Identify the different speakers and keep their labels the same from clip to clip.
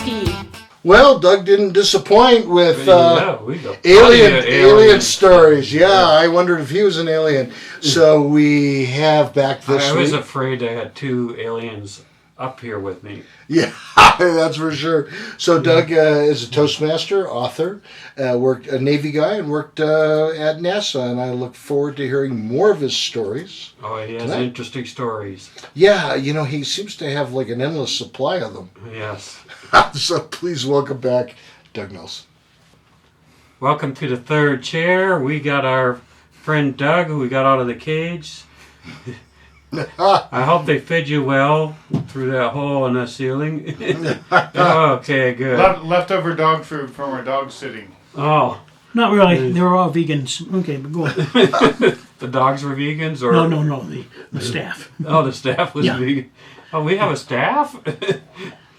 Speaker 1: Steve.
Speaker 2: Well, Doug didn't disappoint with
Speaker 3: alien
Speaker 2: alien stories. Yeah, I wondered if he was an alien. So we have back this
Speaker 3: I was
Speaker 2: week.
Speaker 3: afraid I had two aliens up here with me.
Speaker 2: Yeah, that's for sure. So Doug is a Toastmaster, author, worked a Navy guy, and worked at NASA. And I look forward to hearing more of his stories.
Speaker 3: Oh, he has
Speaker 2: Tonight.
Speaker 3: interesting stories.
Speaker 2: Yeah, he seems to have like an endless supply of them.
Speaker 3: Yes.
Speaker 2: So please welcome back Doug Nelson.
Speaker 3: Welcome to the third chair. We got our friend Doug, who we got out of the cage. I hope they fed you well through that hole in the ceiling. Okay, good.
Speaker 4: Leftover dog food from our dog sitting.
Speaker 3: Oh.
Speaker 5: Not really. They were all vegans. Okay, but go on.
Speaker 3: The dogs were vegans? Or
Speaker 5: No. The staff.
Speaker 3: Oh, the staff was vegan. Oh, we have a staff?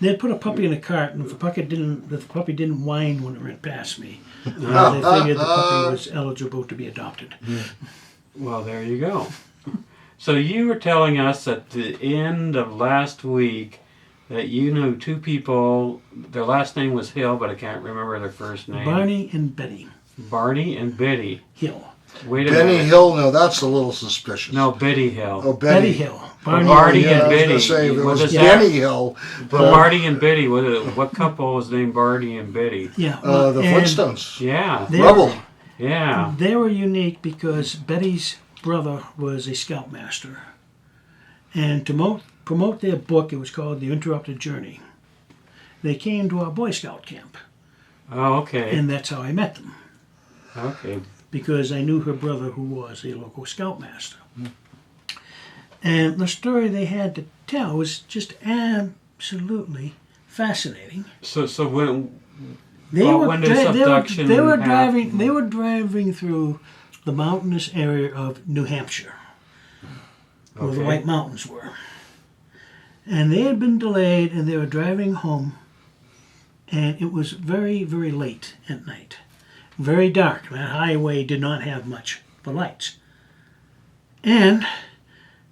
Speaker 5: They'd put a puppy in a cart, and if the puppy didn't whine when it ran past me, they figured the puppy was eligible to be adopted.
Speaker 3: Well, there you go. So you were telling us at the end of last week that you knew two people. Their last name was Hill, but I can't remember their first name.
Speaker 5: Barney and Betty
Speaker 3: Barney and Betty
Speaker 5: Hill.
Speaker 3: Wait a
Speaker 2: Benny
Speaker 3: minute.
Speaker 2: Hill, no, that's a little suspicious.
Speaker 3: No, Betty Hill.
Speaker 2: Oh,
Speaker 5: Betty Hill.
Speaker 3: Barney
Speaker 2: Oh,
Speaker 3: and
Speaker 2: yeah, I was
Speaker 3: Betty.
Speaker 2: gonna say, if it was
Speaker 3: What is
Speaker 2: Benny Hill.
Speaker 3: But Barney and Betty, what couple was named Barney and Betty?
Speaker 5: Yeah.
Speaker 2: The
Speaker 5: and
Speaker 2: Flintstones.
Speaker 3: Yeah.
Speaker 2: Rubble.
Speaker 3: Yeah.
Speaker 5: They were unique because Betty's brother was a scoutmaster. And to promote their book, it was called The Interrupted Journey. They came to our Boy Scout camp.
Speaker 3: Oh, okay.
Speaker 5: And that's how I met them.
Speaker 3: Okay.
Speaker 5: Because I knew her brother, who was a local scoutmaster. And the story they had to tell was just absolutely fascinating.
Speaker 3: So when
Speaker 5: When
Speaker 3: did this abduction
Speaker 5: they were
Speaker 3: happen?
Speaker 5: driving through the mountainous area of New Hampshire, where the
Speaker 3: Okay.
Speaker 5: White Mountains were. And they had been delayed, and they were driving home, and it was very, very late at night. Very dark. That highway did not have much for lights. And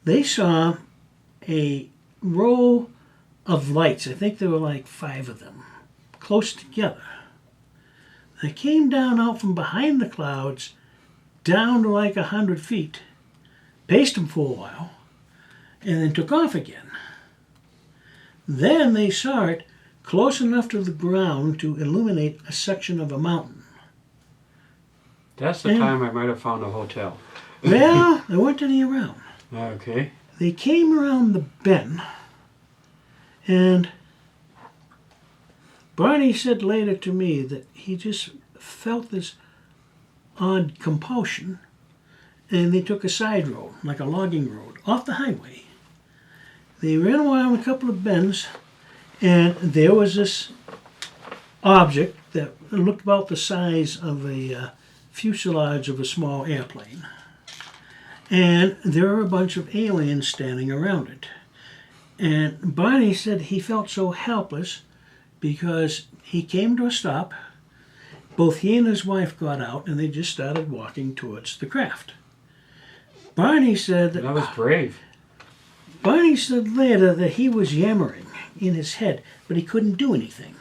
Speaker 5: they saw a row of lights. I think there were like 5 of them, close together. They came down out from behind the clouds, down to like 100 feet, paced them for a while, and then took off again. Then they saw it close enough to the ground to illuminate a section of a mountain.
Speaker 3: That's the time I might have found a hotel.
Speaker 5: Well, there weren't any around.
Speaker 3: Okay.
Speaker 5: They came around the bend, and Barney said later to me that he just felt this odd compulsion, and they took a side road, like a logging road, off the highway. They ran around a couple of bends, and there was this object that looked about the size of a fuselage of a small airplane. And there were a bunch of aliens standing around it. And Barney said he felt so helpless because he came to a stop. Both he and his wife got out, and they just started walking towards the craft. Barney said
Speaker 3: That was brave.
Speaker 5: Barney said later that he was yammering in his head, but he couldn't do anything.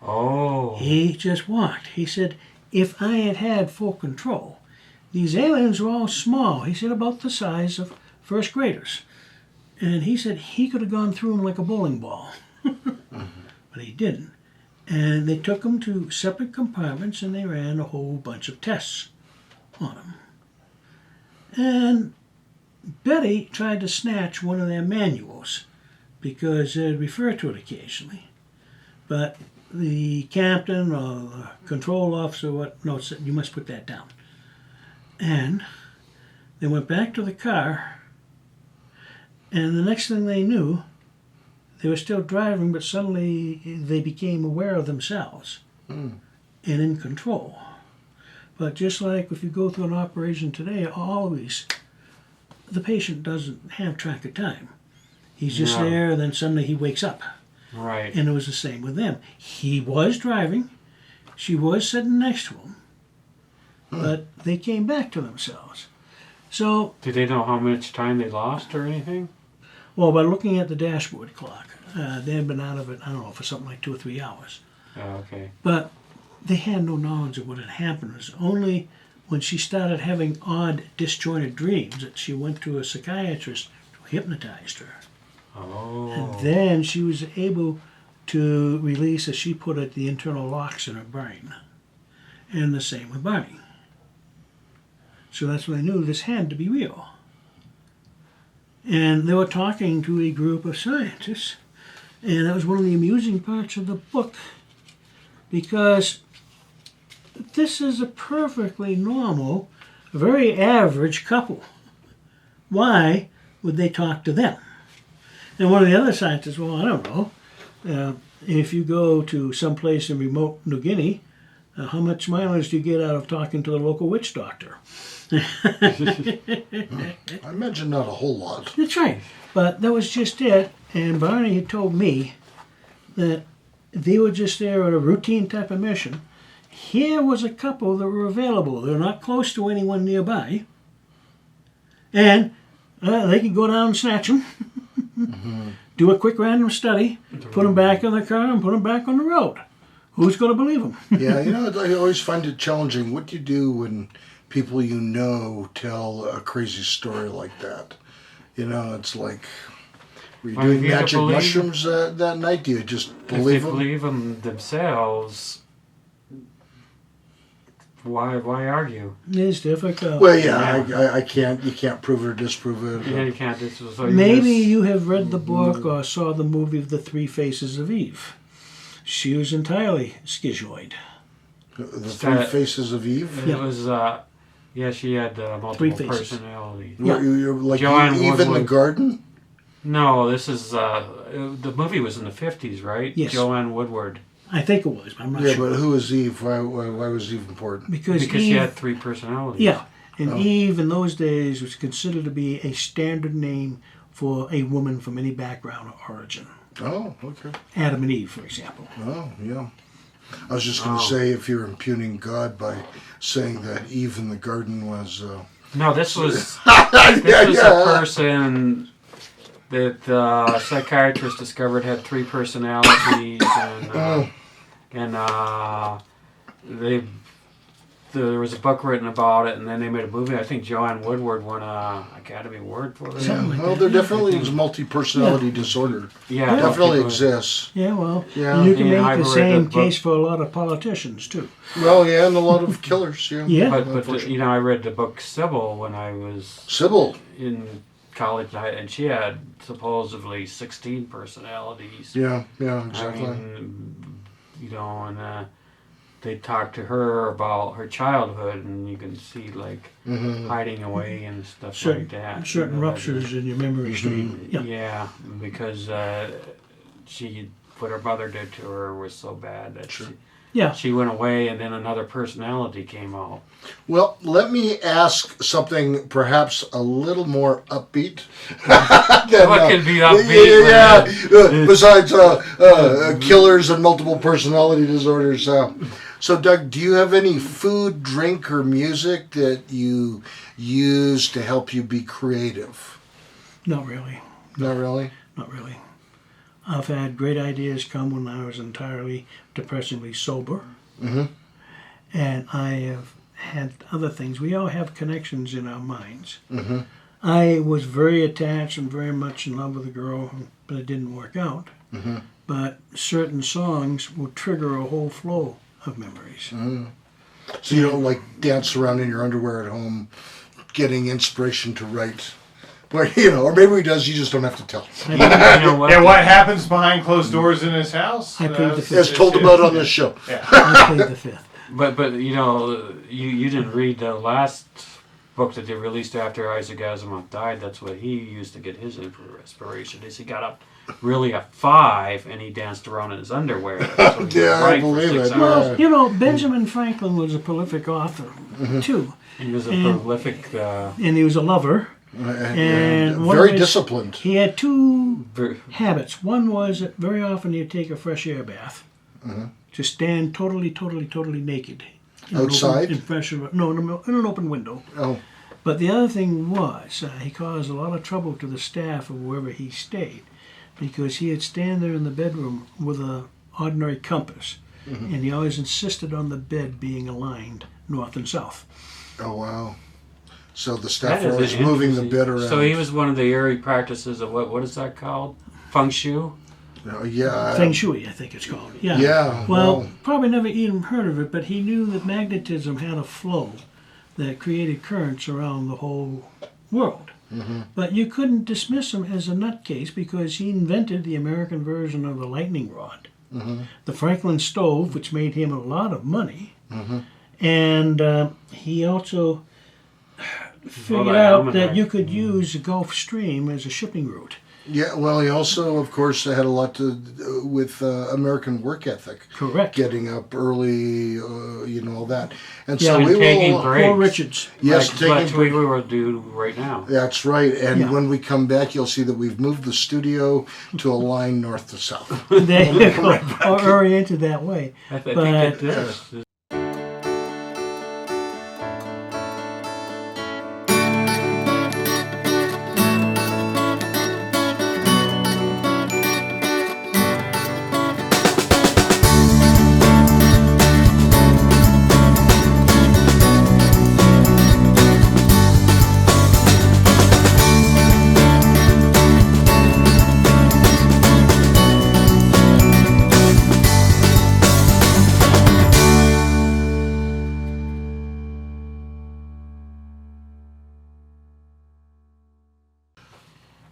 Speaker 3: Oh.
Speaker 5: He just walked. He said, if I had had full control, these aliens were all small. He said about the size of first graders. And he said he could have gone through them like a bowling ball. But he didn't. And they took him to separate compartments, and they ran a whole bunch of tests on him. And Betty tried to snatch one of their manuals because they'd refer to it occasionally. But the captain or the control officer said, you must put that down. And they went back to the car, and the next thing they knew, they were still driving, but suddenly they became aware of themselves and in control. But just like if you go through an operation today, always the patient doesn't have track of time. He's just there, and then suddenly he wakes up.
Speaker 3: Right.
Speaker 5: And it was the same with them. He was driving, she was sitting next to him, but they came back to themselves. So,
Speaker 3: Did they know how much time they lost or anything?
Speaker 5: Well, by looking at the dashboard clock, they had been out of it, I don't know, for something like 2 or 3 hours.
Speaker 3: Oh, okay.
Speaker 5: But they had no knowledge of what had happened. It was only when she started having odd, disjointed dreams that she went to a psychiatrist who hypnotized her.
Speaker 3: Oh.
Speaker 5: And then she was able to release, as she put it, the internal locks in her brain. And the same with Barney. So that's when I knew this had to be real. And they were talking to a group of scientists. And that was one of the amusing parts of the book, because this is a perfectly normal, very average couple. Why would they talk to them? And one of the other scientists, well, I don't know. If you go to some place in remote New Guinea, how much mileage do you get out of talking to the local witch doctor?
Speaker 2: I imagine not a whole lot.
Speaker 5: That's right. But that was just it. And Barney had told me that they were just there on a routine type of mission. Here was a couple that were available. They're not close to anyone nearby. And they could go down and snatch them, do a quick random study, put them back in the car, and put them back on the road. Who's going to believe them?
Speaker 2: Yeah, I always find it challenging. What do you do when people you know tell a crazy story like that? It's like, were you
Speaker 3: Well, if
Speaker 2: doing
Speaker 3: you have to
Speaker 2: magic
Speaker 3: believe-
Speaker 2: mushrooms that night? Do you just
Speaker 3: If they
Speaker 2: believe them?
Speaker 3: believe them themselves, why argue?
Speaker 5: It's difficult.
Speaker 2: Well, yeah, I can't. You can't prove it or disprove it.
Speaker 3: Yeah, you can't. So
Speaker 5: Maybe you have read the book or saw the movie of The Three Faces of Eve. She was entirely schizoid.
Speaker 2: The Three Faces of Eve.
Speaker 3: It was, she had multiple
Speaker 5: Three faces.
Speaker 3: personalities.
Speaker 5: Yeah.
Speaker 2: You're like
Speaker 3: Joanne
Speaker 2: Eve in the
Speaker 3: Woodward.
Speaker 2: garden.
Speaker 3: No, this is, the movie was in the 50s, right?
Speaker 5: Yes.
Speaker 3: Joanne Woodward.
Speaker 5: I think it was, but I'm not
Speaker 2: Yeah,
Speaker 5: sure.
Speaker 2: but who is Eve? Why was Eve important?
Speaker 5: Because
Speaker 3: Because
Speaker 5: Eve,
Speaker 3: she had 3 personalities.
Speaker 5: yeah, and
Speaker 2: Oh.
Speaker 5: Eve in those days was considered to be a standard name for a woman from any background or origin.
Speaker 2: Oh, okay.
Speaker 5: Adam and Eve, for example.
Speaker 2: Oh, yeah. I was just going to say, if you're impugning God by saying that Eve in the garden was...
Speaker 3: No, this was
Speaker 2: yeah,
Speaker 3: this was a person that psychiatrist discovered had 3 personalities, and there was a book written about it, and then they made a movie. I think Joanne Woodward won a Academy Award for it.
Speaker 5: Something like
Speaker 2: Well,
Speaker 5: that.
Speaker 2: there definitely is multi-personality disorder.
Speaker 3: Yeah,
Speaker 2: Definitely
Speaker 3: people-
Speaker 2: exists.
Speaker 5: Yeah, well,
Speaker 2: Yeah.
Speaker 5: you can
Speaker 3: Yeah,
Speaker 5: make
Speaker 3: I've
Speaker 5: the
Speaker 3: read
Speaker 5: same
Speaker 3: the book.
Speaker 5: case for a lot of politicians, too.
Speaker 2: Well, yeah, and a lot of killers, yeah.
Speaker 5: Yeah.
Speaker 3: But
Speaker 2: Unfortunately.
Speaker 3: I read the book Sybil when I was
Speaker 2: Sybil.
Speaker 3: in college, and she had supposedly 16 personalities.
Speaker 2: Yeah, yeah,
Speaker 3: I
Speaker 2: exactly.
Speaker 3: mean, and they talked to her about her childhood, and you can see like
Speaker 2: Mm-hmm.
Speaker 3: hiding away and stuff
Speaker 5: Certain,
Speaker 3: like that.
Speaker 5: certain
Speaker 3: You know,
Speaker 5: ruptures in your memory stream. Yeah.
Speaker 3: Yeah, because what her mother did to her was so bad that
Speaker 2: Sure.
Speaker 5: Yeah.
Speaker 3: she went away, and then another personality came out.
Speaker 2: Well, let me ask something perhaps a little more upbeat.
Speaker 3: What can be upbeat?
Speaker 2: Yeah. Besides killers and multiple personality disorders. So, Doug, do you have any food, drink, or music that you use to help you be creative?
Speaker 5: Not really.
Speaker 2: Not really.
Speaker 5: Not really. I've had great ideas come when I was entirely depressingly sober.
Speaker 2: Mm-hmm.
Speaker 5: And I have had other things. We all have connections in our minds.
Speaker 2: Mm-hmm.
Speaker 5: I was very attached and very much in love with a girl, but it didn't work out.
Speaker 2: Mm-hmm.
Speaker 5: But certain songs will trigger a whole flow of memories.
Speaker 2: Mm-hmm. So you don't like dance around in your underwear at home, getting inspiration to write. Well, or maybe he does, you just don't have to tell.
Speaker 3: You know what?
Speaker 4: And what happens behind closed doors in his house?
Speaker 5: I played the
Speaker 4: That's-
Speaker 5: fifth.
Speaker 2: As told about on this show.
Speaker 5: I played the fifth.
Speaker 3: But you didn't read the last book that they released after Isaac Asimov died. That's what he used to get his inspiration. Is he got up really at 5 and he danced around in his underwear. So he could
Speaker 2: Yeah, I
Speaker 3: write for
Speaker 2: believe
Speaker 3: 6
Speaker 2: it.
Speaker 3: hours.
Speaker 5: Well, Benjamin Franklin was a prolific author, too.
Speaker 3: He was a
Speaker 5: And-
Speaker 3: prolific.
Speaker 5: And he was a lover. And one
Speaker 2: very
Speaker 5: of his-
Speaker 2: disciplined.
Speaker 5: He had 2
Speaker 3: ver-
Speaker 5: habits. One was that very often he'd take a fresh air bath. To stand totally naked. In an
Speaker 2: Outside?
Speaker 5: in fresh air, no, in an open window.
Speaker 2: Oh,
Speaker 5: But the other thing was, he caused a lot of trouble to the staff of wherever he stayed, because he'd stand there in the bedroom with an ordinary compass, and he always insisted on the bed being aligned north and south.
Speaker 2: Oh, wow. So the staff
Speaker 3: That
Speaker 2: were
Speaker 3: is
Speaker 2: always moving the
Speaker 3: interesting.
Speaker 2: bed around.
Speaker 3: So he was one of the early practices of what is that called? Feng Shui?
Speaker 2: Yeah.
Speaker 5: Feng Shui, I think it's called. Yeah.
Speaker 2: Yeah.
Speaker 5: Well, probably never even heard of it, but he knew that magnetism had a flow that created currents around the whole world. But you couldn't dismiss him as a nutcase because he invented the American version of the lightning rod, the Franklin stove, which made him a lot of money, and he also figured
Speaker 3: the
Speaker 5: out
Speaker 3: almanac.
Speaker 5: that you could use the Gulf Stream as a shipping route.
Speaker 2: Yeah, well, he also, of course, had a lot to do with American work ethic.
Speaker 5: Correct.
Speaker 2: Getting up early, all that. And
Speaker 5: Yeah,
Speaker 2: so
Speaker 5: and
Speaker 2: we
Speaker 3: taking
Speaker 2: will.
Speaker 3: breaks.
Speaker 5: Poor Richards.
Speaker 2: Yes,
Speaker 3: like
Speaker 2: taking
Speaker 3: what we will do right now.
Speaker 2: That's right. And
Speaker 5: Yeah.
Speaker 2: when we come back, you'll see that we've moved the studio to a line north to south.
Speaker 5: There you go. Or oriented that way.
Speaker 3: I think
Speaker 5: But-
Speaker 3: that is.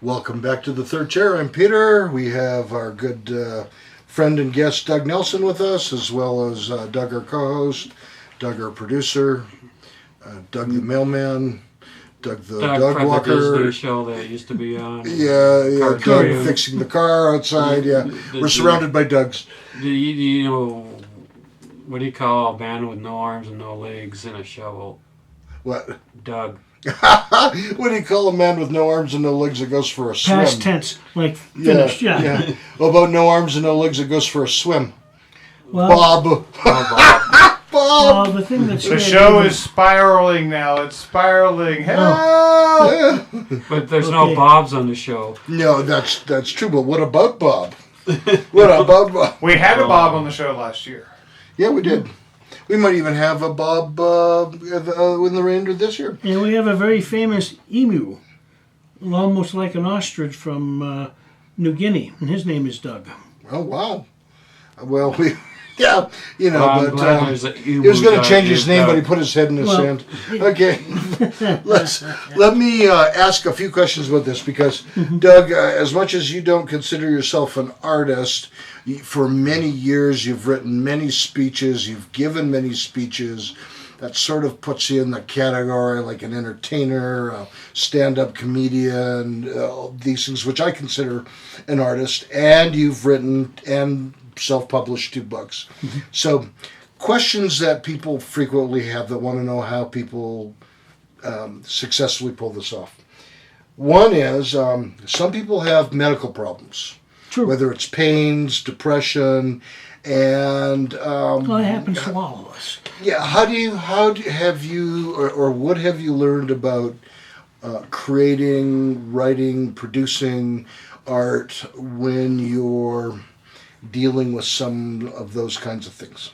Speaker 2: Welcome back to the third chair. I'm Peter. We have our good friend and guest Doug Nelson with us, as well as Doug, our co-host, Doug, our producer, Doug the mailman, Doug the
Speaker 3: Doug
Speaker 2: dog
Speaker 3: from the
Speaker 2: walker.
Speaker 3: Disney show that used to be on.
Speaker 2: Yeah,
Speaker 3: Car
Speaker 2: Doug
Speaker 3: crew.
Speaker 2: fixing the car outside. Yeah, we're surrounded by Dougs.
Speaker 3: Do you know, what do you call a man with no arms and no legs and a shovel?
Speaker 2: What?
Speaker 3: Doug.
Speaker 2: What do you call a man with no arms and no legs that goes for a swim?
Speaker 5: Past tense, like finished. Yeah.
Speaker 2: What about no arms and no legs that goes for a swim?
Speaker 5: Well,
Speaker 2: Bob. Bob.
Speaker 5: well, the thing that's
Speaker 4: The show is spiraling now. It's spiraling.
Speaker 2: Ah.
Speaker 3: But there's
Speaker 5: Okay.
Speaker 3: no Bobs on the show.
Speaker 2: No, that's true. But what about Bob? What about Bob?
Speaker 4: We had a Bob on the show last year.
Speaker 2: Yeah, we did. We might even have a Bob in the remainder this year.
Speaker 5: And we have a very famous emu, almost like an ostrich from New Guinea, and his name is Doug.
Speaker 2: Oh wow. Well, we yeah,
Speaker 3: Well, I'm
Speaker 2: but
Speaker 3: glad there's a
Speaker 2: he was going to change his name, but he
Speaker 3: Doug.
Speaker 2: put his head in the
Speaker 5: Well,
Speaker 2: sand. Okay, let me ask a few questions about this because, Doug, as much as you don't consider yourself an artist, for many years you've written many speeches, you've given many speeches. That sort of puts you in the category like an entertainer, a stand-up comedian, these things, which I consider an artist. And you've written and self-published 2 books. So questions that people frequently have that want to know how people successfully pull this off. One is some people have medical problems,
Speaker 5: True.
Speaker 2: whether it's pains, depression, and
Speaker 5: Well, it happens to all of us.
Speaker 2: yeah. Have you or what have you learned about creating, writing, producing art when you're dealing with some of those kinds of things?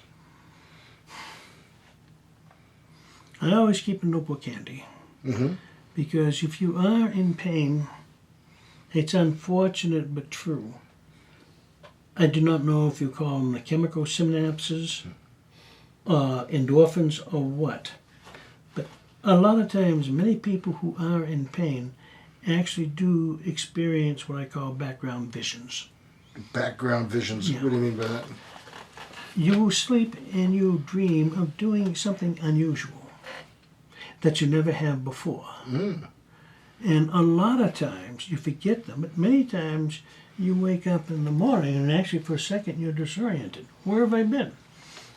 Speaker 5: I always keep a notebook handy. Because if you are in pain, it's unfortunate but true. I do not know if you call them the chemical synapses, endorphins, or what. But a lot of times, many people who are in pain actually do experience what I call background visions.
Speaker 2: Background visions.
Speaker 5: Yeah.
Speaker 2: What do you mean by that?
Speaker 5: You sleep and you dream of doing something unusual that you never have before. And a lot of times you forget them, but many times you wake up in the morning and actually for a second you're disoriented. Where have I been?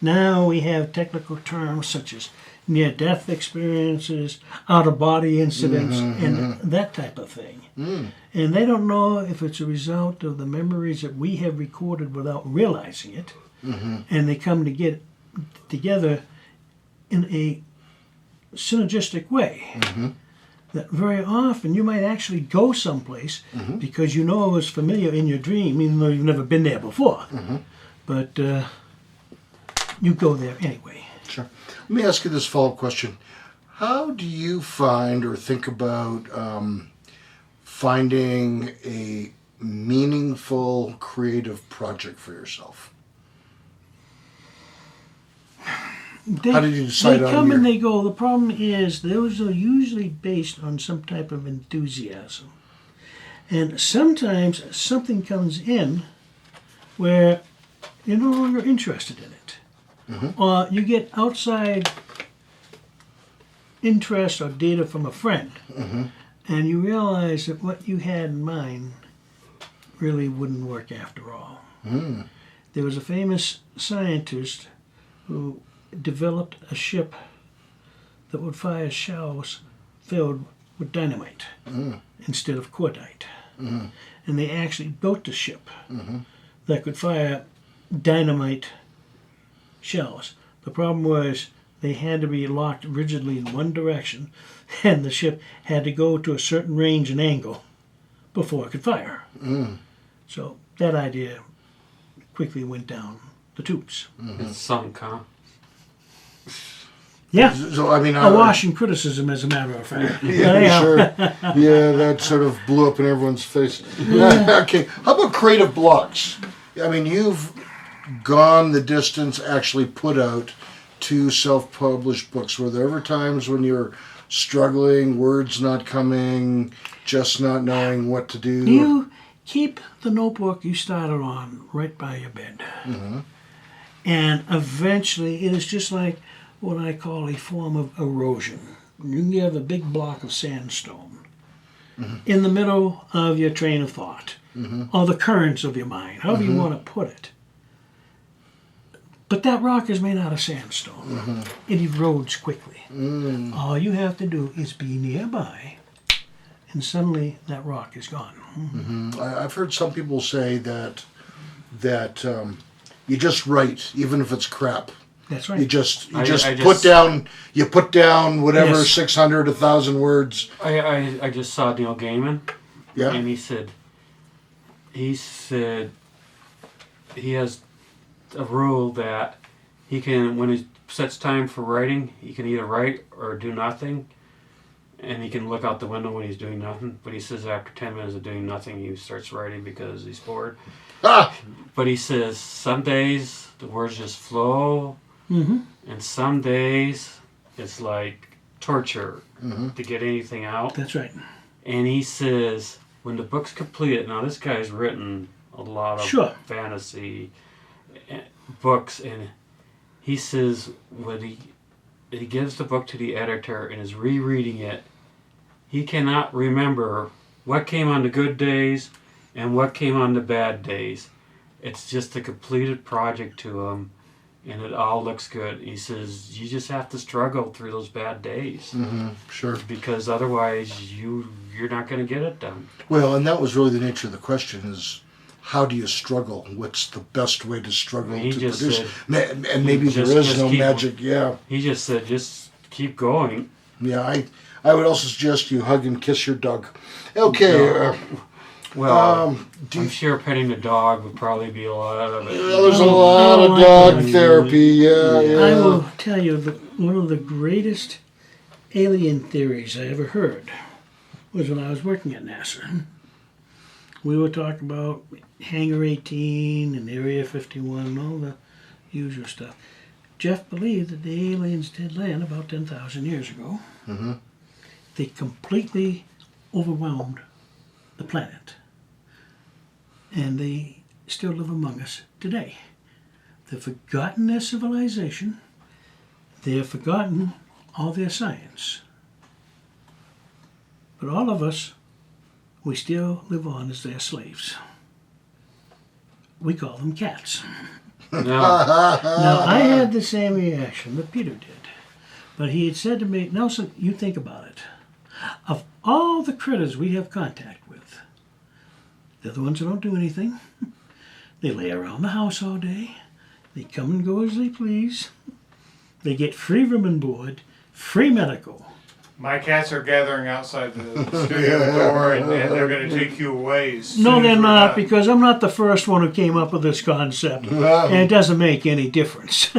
Speaker 5: Now we have technical terms such as near-death experiences, out-of-body incidents, and that type of thing. And they don't know if it's a result of the memories that we have recorded without realizing it, and they come to get together in a synergistic way. that very often you might actually go someplace because you know it was familiar in your dream, even though you've never been there before. But you go there anyway.
Speaker 2: Sure. Let me ask you this follow-up question. How do you find or think about finding a meaningful creative project for yourself? How did you decide
Speaker 5: They
Speaker 2: on
Speaker 5: come
Speaker 2: your...
Speaker 5: and they go. The problem is those are usually based on some type of enthusiasm. And sometimes something comes in where you're no longer interested in it. Or you get outside interest or data from a friend. And you realize that what you had in mind really wouldn't work after all. There was a famous scientist who developed a ship that would fire shells filled with dynamite instead of cordite. And they actually built a ship that could fire dynamite shells. The problem was they had to be locked rigidly in one direction, and the ship had to go to a certain range and angle before it could fire. So that idea quickly went down the tubes.
Speaker 3: It's sunk, huh?
Speaker 5: Yeah,
Speaker 2: So, I mean,
Speaker 5: awash in criticism, as a matter of fact.
Speaker 2: Yeah, sure. Yeah, that sort of blew up in everyone's face. Okay, how about creative blocks? I mean, you've gone the distance, actually put out 2 self-published books. Were there ever times when you were struggling, words not coming, just not knowing what to do?
Speaker 5: You keep the notebook you started on right by your bed. And eventually it is just like what I call a form of erosion. You can have a big block of sandstone in the middle of your train of thought, or the currents of your mind, however you want to put it. But that rock is made out of sandstone. It erodes quickly. All you have to do is be nearby, and suddenly that rock is gone.
Speaker 2: I've heard some people say that you just write, even if it's crap.
Speaker 5: That's right.
Speaker 2: You just
Speaker 3: I
Speaker 2: put down whatever
Speaker 5: Yes.
Speaker 2: 600, 1,000 words.
Speaker 3: I just saw Neil Gaiman,
Speaker 2: Yeah.
Speaker 3: and he said he has a rule that he can, when he sets time for writing, he can either write or do nothing, and he can look out the window when he's doing nothing. But he says after 10 minutes of doing nothing, he starts writing because he's bored.
Speaker 2: Ah,
Speaker 3: But he says some days the words just flow, and some days it's like torture to get anything out.
Speaker 5: That's right.
Speaker 3: And he says when the book's completed, now this guy's written a lot of
Speaker 5: Sure.
Speaker 3: fantasy books, and he says when he gives the book to the editor and is rereading it, he cannot remember what came on the good days and what came on the bad days. It's just a completed project to him, and it all looks good. He says you just have to struggle through those bad days,
Speaker 2: sure.
Speaker 3: because otherwise you're not going to get it done.
Speaker 2: Well, and that was really the nature of the question: is how do you struggle? What's the best way to struggle
Speaker 3: He
Speaker 2: to
Speaker 3: just
Speaker 2: produce?
Speaker 3: said-
Speaker 2: And maybe there
Speaker 3: just-
Speaker 2: is
Speaker 3: just
Speaker 2: no
Speaker 3: keep-
Speaker 2: magic. Yeah,
Speaker 3: He just said just keep going.
Speaker 2: yeah. I would also suggest you hug and kiss your dog. Okay.
Speaker 3: No. Well,
Speaker 2: Do
Speaker 3: I'm
Speaker 2: you,
Speaker 3: sure petting the dog would probably be a lot of it.
Speaker 2: there's a lot of dog therapy. Yeah, yeah.
Speaker 5: I will tell you that one of the greatest alien theories I ever heard was when I was working at NASA. We were talking about Hangar 18 and Area 51 and all the usual stuff. Jeff believed that the aliens did land about 10,000 years ago. They completely overwhelmed the planet. And they still live among us today. They've forgotten their civilization. They have forgotten all their science. But all of us, we still live on as their slaves. We call them cats.
Speaker 3: No,
Speaker 5: Now, I had the same reaction that Peter did. But he had said to me, Nelson, you think about it. Of all the critters we have contact with, they're the ones that don't do anything. They lay around the house all day. They come and go as they please. They get free room and board, free medical.
Speaker 4: My cats are gathering outside the studio door, and they're going to take you away. As
Speaker 5: No,
Speaker 4: soon
Speaker 5: they're
Speaker 4: as we're
Speaker 5: not,
Speaker 4: done.
Speaker 5: because I'm not the first one who came up with this concept. And it doesn't make any difference.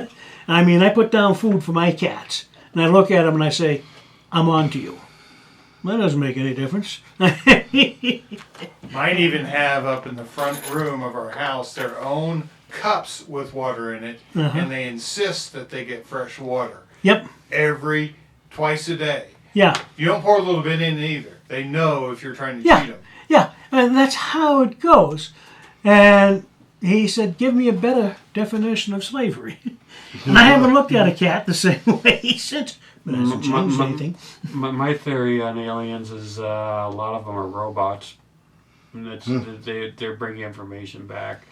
Speaker 5: I mean, I put down food for my cats, and I look at them and I say, I'm on to you. That doesn't make any difference.
Speaker 4: Mine even have up in the front room of our house their own cups with water in it, and they insist that they get fresh water
Speaker 5: Yep.
Speaker 4: twice a day.
Speaker 5: Yeah.
Speaker 4: You don't pour a little bit in either. They know if you're trying to
Speaker 5: Yeah.
Speaker 4: cheat them.
Speaker 5: Yeah. And that's how it goes. And he said, give me a better definition of slavery. And I haven't looked at a cat the same way since. But it hasn't changed anything.
Speaker 3: My theory on aliens is a lot of them are robots. And they're bringing information back.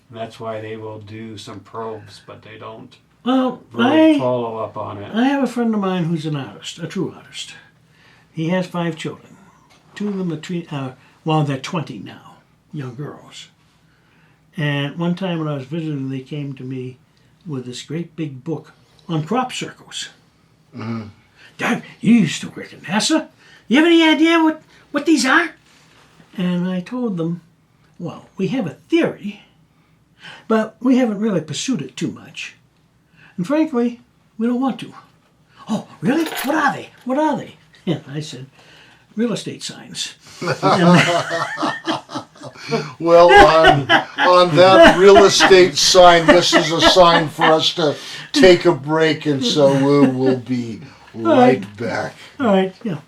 Speaker 3: And that's why they will do some probes, but they don't
Speaker 5: Well,
Speaker 3: really follow up on it.
Speaker 5: I have a friend of mine who's an artist, a true artist. He has 5 children. 2 of them are they're 20 now, young girls. And one time when I was visiting, they came to me with this great big book on crop circles. Mm-hmm. Dad, you used to work at NASA. You have any idea what these are? And I told them, well, we have a theory, but we haven't really pursued it too much. And frankly, we don't want to. Oh, really? What are they? What are they? And I said, real estate signs.
Speaker 2: Well, on that real estate sign, this is a sign for us to take a break, and so we will be right back.
Speaker 5: All right, yeah.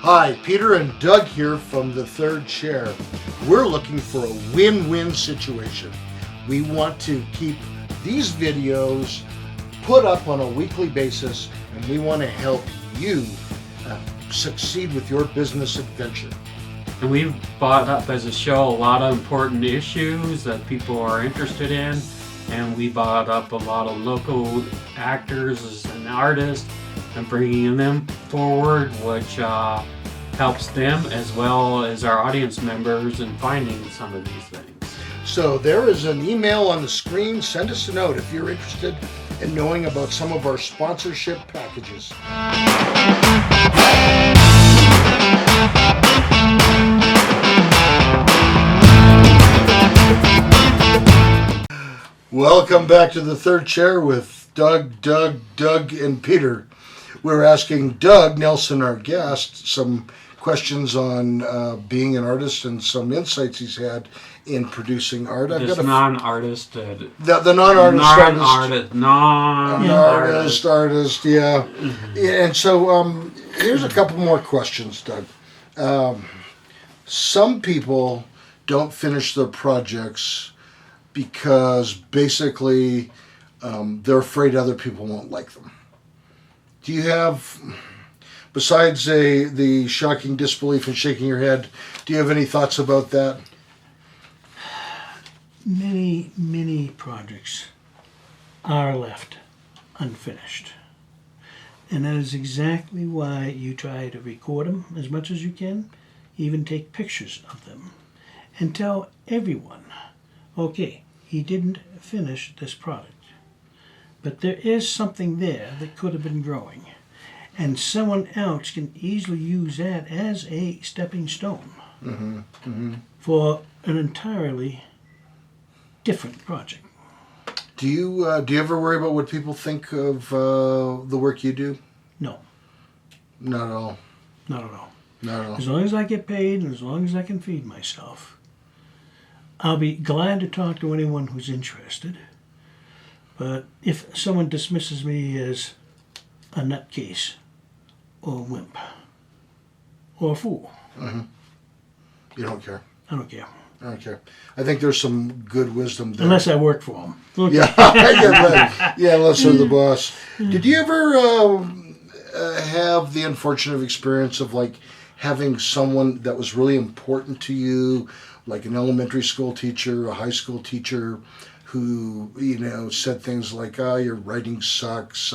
Speaker 2: Hi, Peter and Doug here from The Third Chair. We're looking for a win-win situation. We want to keep these videos put up on a weekly basis, and we want to help you succeed with your business adventure.
Speaker 3: And we've brought up as a show a lot of important issues that people are interested in. And we brought up a lot of local actors and artists and bringing them forward, which helps them as well as our audience members in finding some of these things.
Speaker 2: So there is an email on the screen. Send us a note if you're interested in knowing about some of our sponsorship packages. Welcome back to The Third Chair with Doug, and Peter. We're asking Doug Nelson, our guest, some questions on being an artist and some insights he's had in producing art.
Speaker 3: This non-artist,
Speaker 2: the non-artist artist, yeah. And so here's a couple more questions, Doug. Some people don't finish their projects because basically they're afraid other people won't like them. Do you have, besides the shocking disbelief and shaking your head, do you have any thoughts about that?
Speaker 5: Many, many projects are left unfinished. And that is exactly why you try to record them as much as you can, even take pictures of them, and tell everyone, okay, he didn't finish this product, but there is something there that could have been growing, and someone else can easily use that as a stepping stone for an entirely different project.
Speaker 2: Do you ever worry about what people think of the work you do?
Speaker 5: No,
Speaker 2: Not at all.
Speaker 5: not at all.
Speaker 2: Not at all.
Speaker 5: As long as I get paid and as long as I can feed myself, I'll be glad to talk to anyone who's interested. But if someone dismisses me as a nutcase or a wimp or a fool,
Speaker 2: You don't care.
Speaker 5: I don't care.
Speaker 2: I don't care. I think there's some good wisdom there.
Speaker 5: Unless I work for them. Okay.
Speaker 2: Yeah, unless they're the boss. Did you ever have the unfortunate experience of like having someone that was really important to you, like an elementary school teacher, a high school teacher, who, said things like, your writing sucks,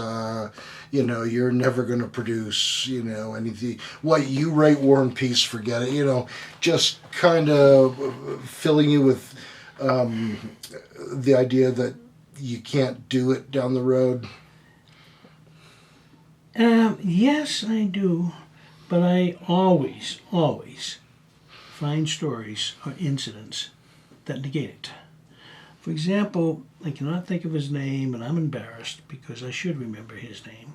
Speaker 2: you're never going to produce, anything. What you write War and Peace, forget it, just kind of filling you with the idea that you can't do it down the road?
Speaker 5: Yes, I do, but I always find stories or incidents that negate it. For example, I cannot think of his name, and I'm embarrassed because I should remember his name.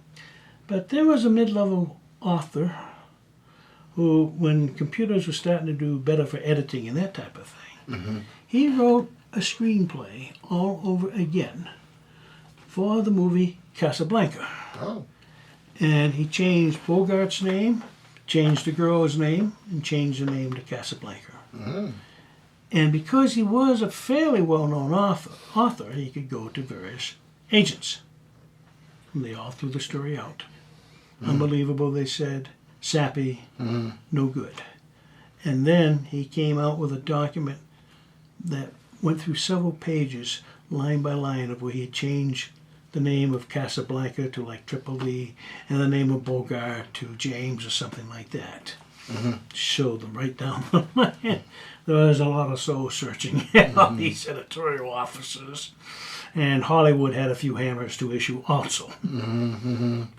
Speaker 5: But there was a mid-level author who, when computers were starting to do better for editing and that type of thing, he wrote a screenplay all over again for the movie Casablanca.
Speaker 2: Oh.
Speaker 5: And he changed Bogart's name, changed the girl's name, and changed the name to Casablanca. And because he was a fairly well-known author, he could go to various agents. And they all threw the story out. Unbelievable, they said. Sappy. No good. And then he came out with a document that went through several pages, line by line, of where he had changed the name of Casablanca to like Tripoli, and the name of Bogart to James or something like that. Showed them right down the line. There was a lot of soul searching on these editorial officers. And Hollywood had a few hammers to issue also.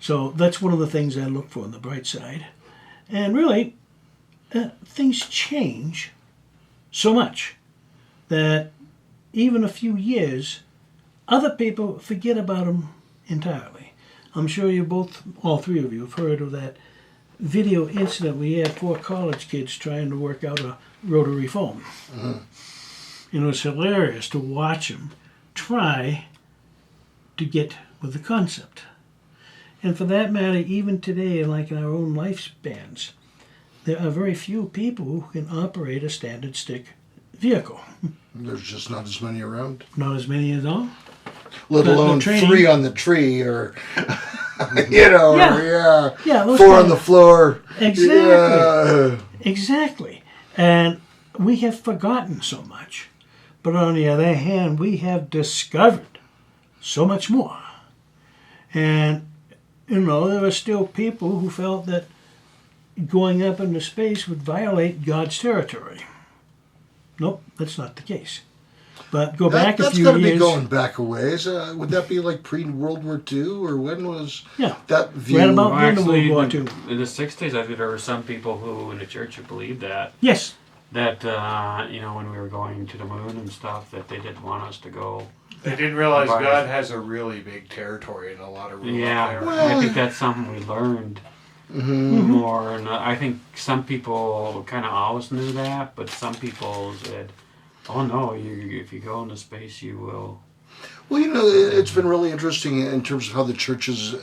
Speaker 5: So that's one of the things I look for on the bright side. And really, things change so much that even a few years, other people forget about them entirely. I'm sure you both, all three of you, have heard of that video incident we had 4 college kids trying to work out a rotary phone. And it was hilarious to watch them try to get with the concept. And for that matter, even today, like in our own lifespans, there are very few people who can operate a standard stick vehicle.
Speaker 2: There's just not as many around.
Speaker 5: Not as many as all.
Speaker 2: Let
Speaker 5: The
Speaker 2: alone
Speaker 5: training-
Speaker 2: 3 on the tree, or you know,
Speaker 5: Yeah. Yeah, those
Speaker 2: 4
Speaker 5: kind
Speaker 2: on the
Speaker 5: of-
Speaker 2: floor.
Speaker 5: Exactly.
Speaker 2: Yeah.
Speaker 5: Exactly. And we have forgotten so much. But on the other hand, we have discovered so much more. And, you know, there are still people who felt that going up into space would violate God's territory. Nope, that's not the case. But go back a
Speaker 2: That's
Speaker 5: few
Speaker 2: got to
Speaker 5: years.
Speaker 2: be going back a ways. Would that be like pre-World War II, or when was
Speaker 5: Yeah.
Speaker 2: that view?
Speaker 5: Right about-
Speaker 3: Well,
Speaker 5: During the
Speaker 3: actually,
Speaker 5: World War
Speaker 3: in the 60s, I think there were some people who in the church who believed that.
Speaker 5: Yes.
Speaker 3: That, when we were going to the moon and stuff, that they didn't want us to go.
Speaker 4: They didn't realize
Speaker 3: Right.
Speaker 4: God has a really big territory and a lot of room
Speaker 3: Yeah,
Speaker 4: up there.
Speaker 3: I think that's something we learned more. And I think some people kind of always knew that, but some people said, oh no, if you go into space, you will.
Speaker 2: Well, you know, it's been really interesting in terms of how the church is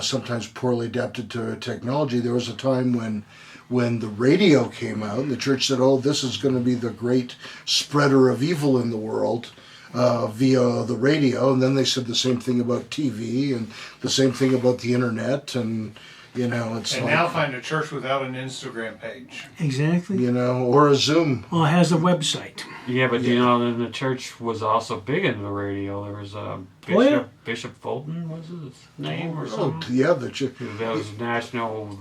Speaker 2: sometimes poorly adapted to technology. There was a time when the radio came out, and the church said, oh, this is going to be the great spreader of evil in the world via the radio. And then they said the same thing about TV and the same thing about the internet. And, you know, it's
Speaker 4: And
Speaker 2: like,
Speaker 4: now find a church without an Instagram page.
Speaker 5: Exactly.
Speaker 2: you know, or a Zoom.
Speaker 5: Well, it has a website.
Speaker 3: Yeah, but you know, then the church was also big into the radio. There was a Bishop,
Speaker 5: Oh, yeah.
Speaker 3: Bishop Fulton was his name or
Speaker 2: Oh,
Speaker 3: something.
Speaker 2: yeah, the church.
Speaker 3: That was national,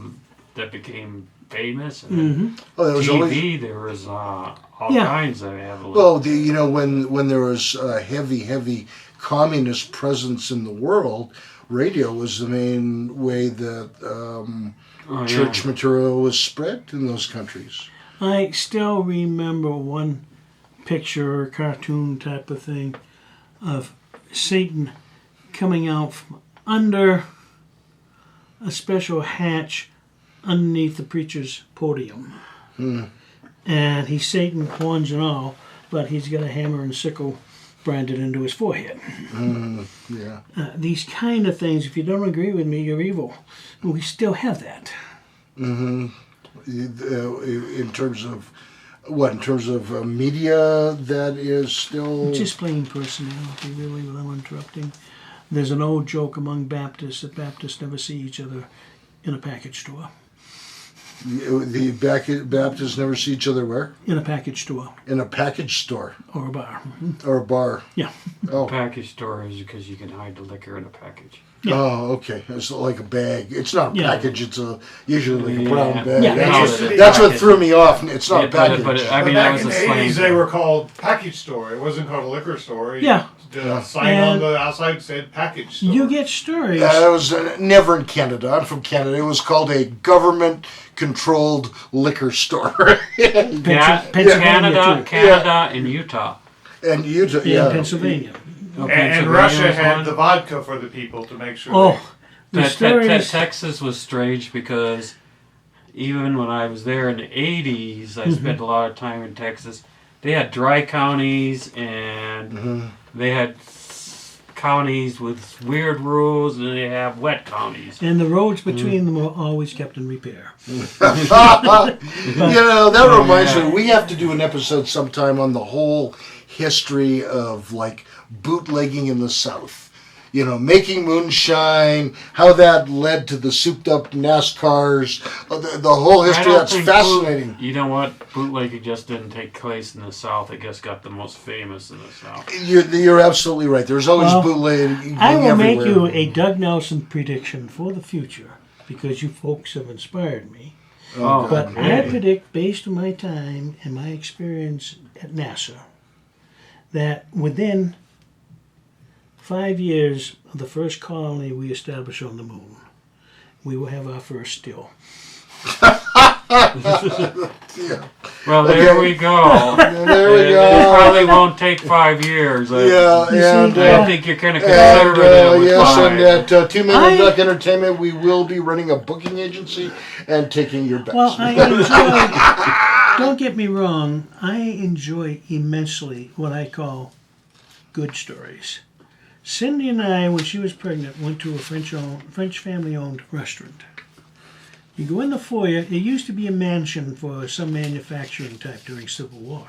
Speaker 3: that became famous. And then
Speaker 2: Oh, there was
Speaker 3: TV,
Speaker 2: always.
Speaker 3: there was all
Speaker 5: Yeah.
Speaker 3: kinds of heavily.
Speaker 2: Well, you know, when there was heavy communist presence in the world, radio was the main way that church material was spread in those countries.
Speaker 5: I still remember one picture or cartoon type of thing of Satan coming out from under a special hatch underneath the preacher's podium. And he's Satan, horns and all, but he's got a hammer and sickle branded into his forehead.
Speaker 2: Yeah.
Speaker 5: These kind of things, if you don't agree with me, you're evil. We still have that.
Speaker 2: In terms of what? In terms of media, that is still.
Speaker 5: Just plain personality, really, without interrupting. There's an old joke among Baptists that Baptists never see each other in a package store.
Speaker 2: The Baptists never see each other where?
Speaker 5: In a package store
Speaker 2: In a package store
Speaker 5: or a bar.
Speaker 2: or a bar.
Speaker 5: Yeah.
Speaker 2: Oh,
Speaker 3: package store is because you can hide the liquor in a package.
Speaker 5: Yeah.
Speaker 2: oh, okay. It's like a bag. It's not a
Speaker 5: Yeah.
Speaker 2: package. It's usually like a
Speaker 3: Yeah.
Speaker 2: brown bag.
Speaker 5: Yeah.
Speaker 2: That's what threw me off. It's not a package.
Speaker 3: But I
Speaker 4: But
Speaker 3: mean, that
Speaker 4: back
Speaker 3: was
Speaker 4: in
Speaker 3: a
Speaker 4: the
Speaker 3: slang
Speaker 4: 80s, they
Speaker 3: term.
Speaker 4: were called package store. It wasn't called a liquor store.
Speaker 5: Yeah.
Speaker 4: The sign on the outside said package store.
Speaker 5: You get stories.
Speaker 2: It was never in Canada. I'm from Canada. It was called a government-controlled liquor store.
Speaker 3: Yeah,
Speaker 5: Pennsylvania,
Speaker 3: Canada, and Utah.
Speaker 2: And Utah,
Speaker 5: in Pennsylvania.
Speaker 3: Oh,
Speaker 4: and
Speaker 3: Pennsylvania
Speaker 4: Russia
Speaker 3: was
Speaker 4: had
Speaker 3: one.
Speaker 4: the vodka for the people to make sure.
Speaker 5: Oh, the stories.
Speaker 3: Texas was strange because even when I was there in the 80s, I spent a lot of time in Texas. They had dry counties and they had counties with weird rules, and they have wet counties.
Speaker 5: And the roads between them were always kept in repair.
Speaker 2: That reminds me. We have to do an episode sometime on the whole history of like bootlegging in the South. Making moonshine, how that led to the souped-up NASCARs, the whole history. That's fascinating.
Speaker 3: You know what? Bootlegging just didn't take place in the South. It just got the most famous in the South.
Speaker 2: You're absolutely right. There's always bootlegging
Speaker 5: I will make
Speaker 2: everywhere.
Speaker 5: you a Doug Nelson prediction for the future because you folks have inspired me. But I predict, based on my time and my experience at NASA, that within 5 years of the first colony we established on the moon, we will have our first still.
Speaker 3: Well, there we go.
Speaker 2: There we
Speaker 3: It
Speaker 2: go.
Speaker 3: probably won't take 5 years. I think you're kind of conservative with
Speaker 2: yes,
Speaker 3: 5.
Speaker 2: and at Two Men and Duck Entertainment, we will be running a booking agency and taking your bets.
Speaker 5: Well, I enjoy, don't get me wrong, I enjoy immensely what I call good stories. Cindy and I, when she was pregnant, went to a French family-owned restaurant. You go in the foyer. It used to be a mansion for some manufacturing type during Civil War.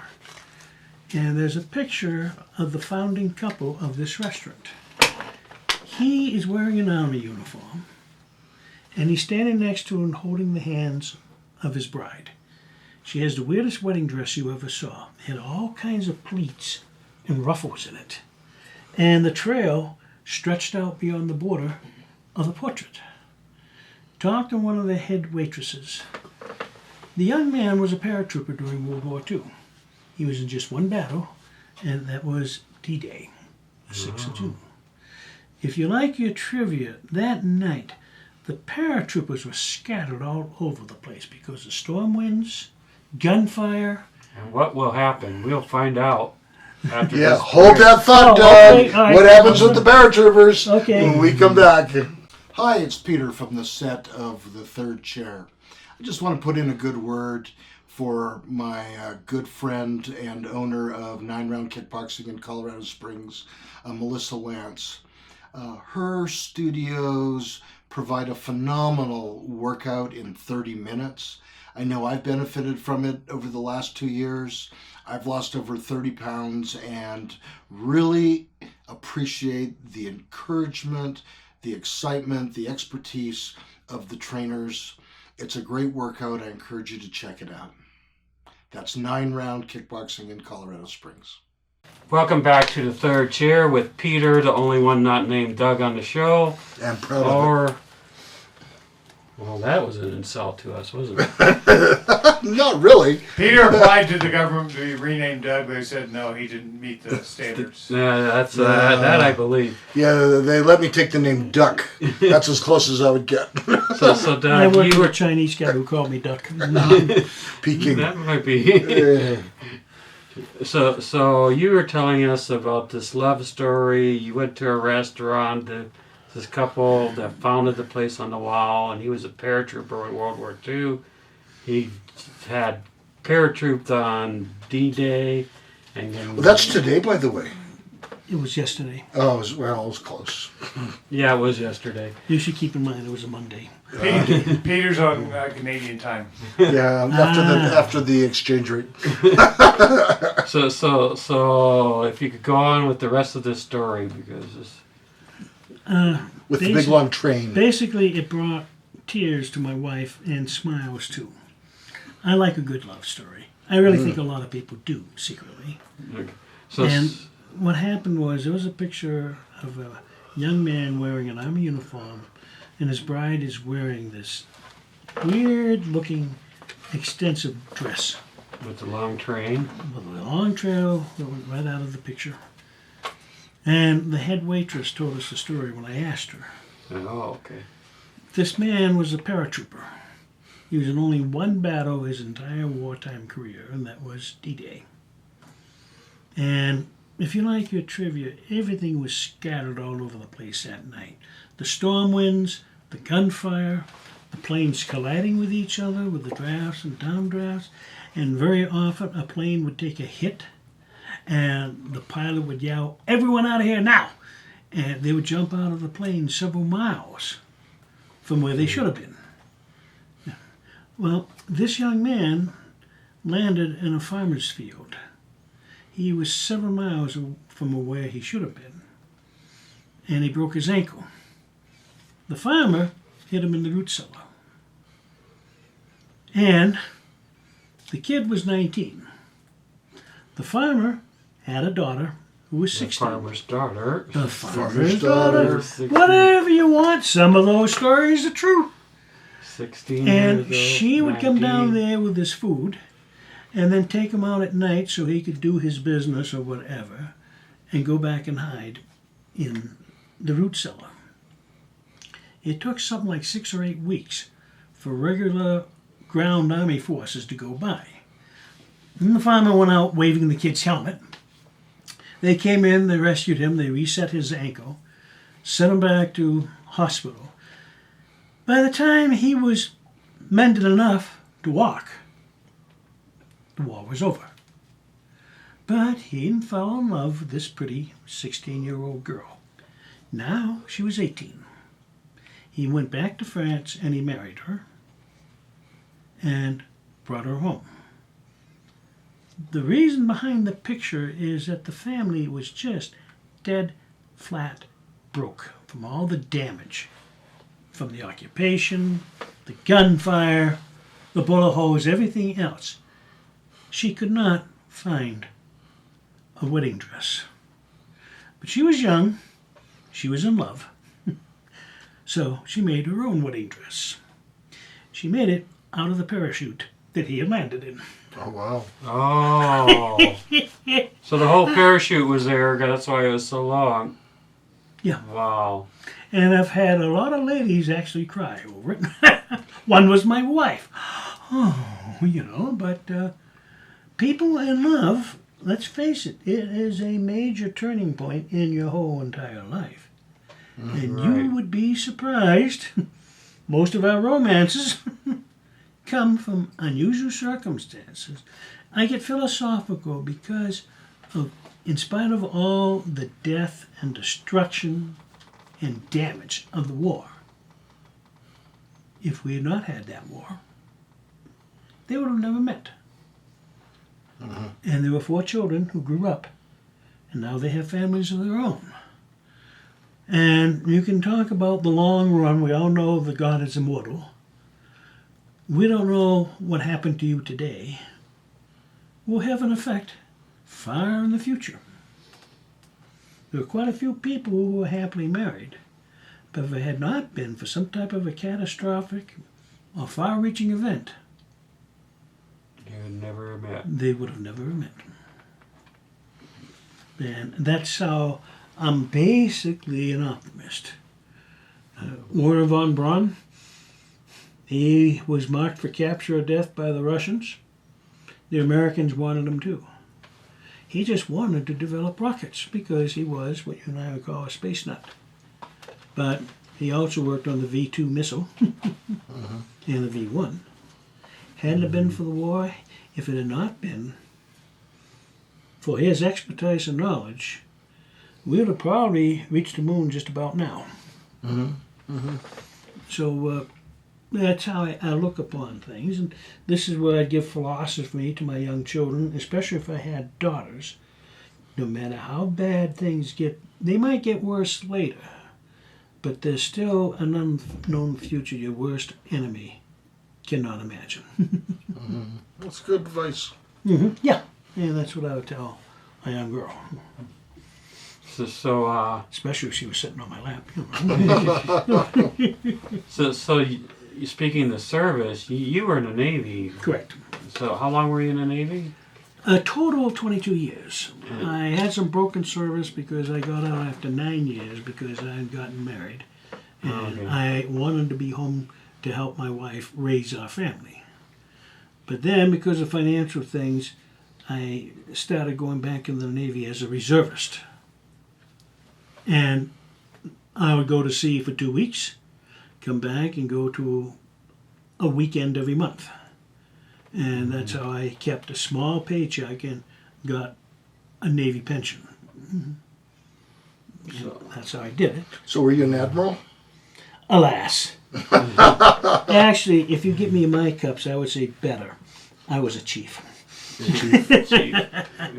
Speaker 5: And there's a picture of the founding couple of this restaurant. He is wearing an army uniform, and he's standing next to and holding the hands of his bride. She has the weirdest wedding dress you ever saw. It had all kinds of pleats and ruffles in it. And the trail stretched out beyond the border of the portrait. Talked to one of the head waitresses. The young man was a paratrooper during World War II. He was in just one battle, and that was D-Day, the 6th of June. If you like your trivia, that night, the paratroopers were scattered all over the place because of storm winds, gunfire.
Speaker 3: And what will happen? We'll find out. After
Speaker 2: Yeah,
Speaker 3: this
Speaker 2: hold
Speaker 3: break.
Speaker 2: that thought,
Speaker 5: Oh,
Speaker 2: Doug.
Speaker 5: okay, all right.
Speaker 2: What happens with the paratroopers
Speaker 5: Okay.
Speaker 2: when we come back? Hi, it's Peter from the set of The Third Chair. I just want to put in a good word for my good friend and owner of 9 Round Kickboxing in Colorado Springs, Melissa Lance. Her studios provide a phenomenal workout in 30 minutes. I know I've benefited from it over the last 2 years. I've lost over 30 pounds and really appreciate the encouragement, the excitement, the expertise of the trainers. It's a great workout. I encourage you to check it out. That's 9 Round Kickboxing in Colorado Springs.
Speaker 3: Welcome back to The Third Chair with Peter, the only one not named Doug on the show.
Speaker 2: I'm proud of it.
Speaker 3: Well, that was an insult to us, wasn't it?
Speaker 2: Not really.
Speaker 4: Peter applied to the government to be renamed Doug. They said no, he didn't meet the standards.
Speaker 3: Yeah, that's that I believe.
Speaker 2: Yeah, they let me take the name Duck. That's as close as I would get.
Speaker 3: So
Speaker 5: I
Speaker 3: Doug,
Speaker 5: worked
Speaker 3: you
Speaker 5: with
Speaker 3: were
Speaker 5: a Chinese guy who called me Duck.
Speaker 2: Peking.
Speaker 3: that might be. So you were telling us about this love story. You went to a restaurant. This couple that founded the place on the wall, and he was a paratrooper in World War II. He had paratrooped on D-Day, and then
Speaker 2: Well, that's today, by the way.
Speaker 5: It was yesterday.
Speaker 2: Oh, it was close.
Speaker 3: yeah, it was yesterday.
Speaker 5: You should keep in mind it was a Monday.
Speaker 4: Peter's on Canadian time.
Speaker 2: Yeah, after the exchange rate.
Speaker 3: So if you could go on with the rest of this story, because it's,
Speaker 2: With the big long train.
Speaker 5: Basically, it brought tears to my wife and smiles too. I like a good love story. I really think a lot of people do secretly.
Speaker 3: so
Speaker 5: And what happened was there was a picture of a young man wearing an army uniform, and his bride is wearing this weird-looking, extensive dress
Speaker 3: with the long train.
Speaker 5: with a long trail that went right out of the picture. And the head waitress told us the story when I asked her.
Speaker 3: Oh, okay.
Speaker 5: This man was a paratrooper. He was in only one battle his entire wartime career, and that was D-Day. And if you like your trivia, everything was scattered all over the place that night. The storm winds, the gunfire, the planes colliding with each other with the drafts and downdrafts, and very often a plane would take a hit, and the pilot would yell, "Everyone out of here now!" And they would jump out of the plane several miles from where they should have been. Well, this young man landed in a farmer's field. He was several miles from where he should have been, and he broke his ankle. The farmer hit him in the root cellar. And the kid was 19. The farmer had a daughter who was 16.
Speaker 3: The farmer's daughter.
Speaker 5: The
Speaker 2: Farmer's daughter.
Speaker 3: 16,
Speaker 5: Whatever you want. Some of those stories are true.
Speaker 3: 16
Speaker 5: And
Speaker 3: years old,
Speaker 5: she would come down
Speaker 3: 19.
Speaker 5: there with his food and then take him out at night so he could do his business or whatever and go back and hide in the root cellar. It took something like 6 or 8 weeks for regular ground army forces to go by. And the farmer went out waving the kid's helmet. They came in, they rescued him, they reset his ankle, sent him back to hospital. By the time he was mended enough to walk, the war was over. But he fell in love with this pretty 16-year-old girl. Now she was 18. He went back to France and he married her and brought her home. The reason behind the picture is that the family was just dead flat broke from all the damage from the occupation, the gunfire, the bullet holes, everything else. She could not find a wedding dress. But she was young, she was in love, so she made her own wedding dress. She made it out of the parachute that he had landed in.
Speaker 2: Oh, wow.
Speaker 3: Oh. So the whole parachute was there. That's why it was so long.
Speaker 5: Yeah.
Speaker 3: Wow.
Speaker 5: And I've had a lot of ladies actually cry over it. One was my wife. Oh, but people in love, let's face it, it is a major turning point in your whole entire life. And
Speaker 3: right.
Speaker 5: you would be surprised. Most of our romances come from unusual circumstances. I get philosophical because in spite of all the death and destruction and damage of the war, if we had not had that war, they would have never met. And there were 4 children who grew up, and now they have families of their own. And you can talk about the long run. We all know that God is immortal. We don't know what happened to you today will have an effect far in the future. There are quite a few people who were happily married, but if it had not been for some type of a catastrophic or far-reaching event,
Speaker 3: You had never met.
Speaker 5: they would have never met. And that's how I'm basically an optimist. Wernher von Braun, he was marked for capture or death by the Russians. The Americans wanted him too. He just wanted to develop rockets because he was what you and I would call a space nut. But he also worked on the V-2 missile and the V-1. Hadn't it been for the war, if it had not been for his expertise and knowledge, we would have probably reached the moon just about now. So that's how I look upon things, and this is where I give philosophy to my young children, especially if I had daughters. No matter how bad things get, they might get worse later, but there's still an unknown future your worst enemy cannot imagine.
Speaker 2: That's good advice.
Speaker 5: Yeah, that's what I would tell a young girl,
Speaker 3: So
Speaker 5: especially if she was sitting on my lap.
Speaker 3: speaking of the service, you were in the Navy.
Speaker 5: Correct.
Speaker 3: So how long were you in the Navy?
Speaker 5: A total of 22 years. I had some broken service because I got out after 9 years because I had gotten married. And
Speaker 3: Okay.
Speaker 5: I wanted to be home to help my wife raise our family. But then, because of financial things, I started going back in the Navy as a reservist. And I would go to sea for 2 weeks, come back and go to a weekend every month. And that's how I kept a small paycheck and got a Navy pension.
Speaker 3: So,
Speaker 5: That's how I did it.
Speaker 2: So were you an admiral?
Speaker 5: Alas. Actually, if you give me my cups, I would say better. I was a chief.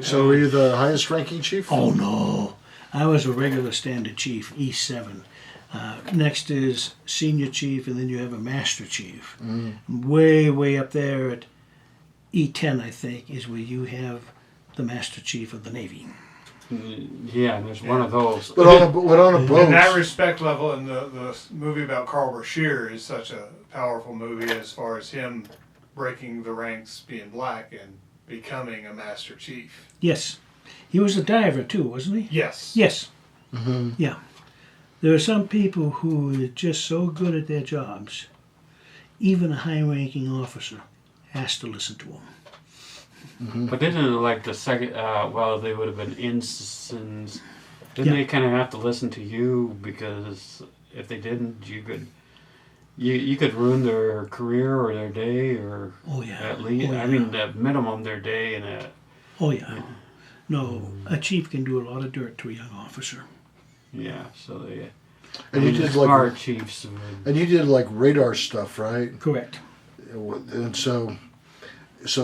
Speaker 2: So were you the highest ranking chief?
Speaker 5: Oh no, I was a regular standard chief, E7. Next is senior chief, and then you have a master chief. Way up there at E10, I think, is where you have the master chief of the Navy.
Speaker 3: yeah, and there's one of those.
Speaker 2: But on a boat.
Speaker 4: In that respect level, and the movie about Carl Brashear is such a powerful movie as far as him breaking the ranks, being black, and becoming a master chief.
Speaker 5: Yes, he was a diver too, wasn't he?
Speaker 4: Yes.
Speaker 5: Yes. Yeah. There are some people who are just so good at their jobs, even a high-ranking officer has to listen to them.
Speaker 3: But didn't it like the second? Well, they would have been ensigns. Didn't
Speaker 5: Yeah.
Speaker 3: they kind of have to listen to you because if they didn't, you could ruin their career or their day or
Speaker 5: Oh yeah.
Speaker 3: at least
Speaker 5: Oh, yeah.
Speaker 3: I mean at minimum their day and
Speaker 5: Oh yeah. No, a chief can do a lot of dirt to a young officer.
Speaker 3: yeah. So they
Speaker 2: And you
Speaker 3: the
Speaker 2: did
Speaker 3: smart
Speaker 2: like
Speaker 3: chiefs.
Speaker 2: and you did like radar stuff, right?
Speaker 5: Correct.
Speaker 2: And so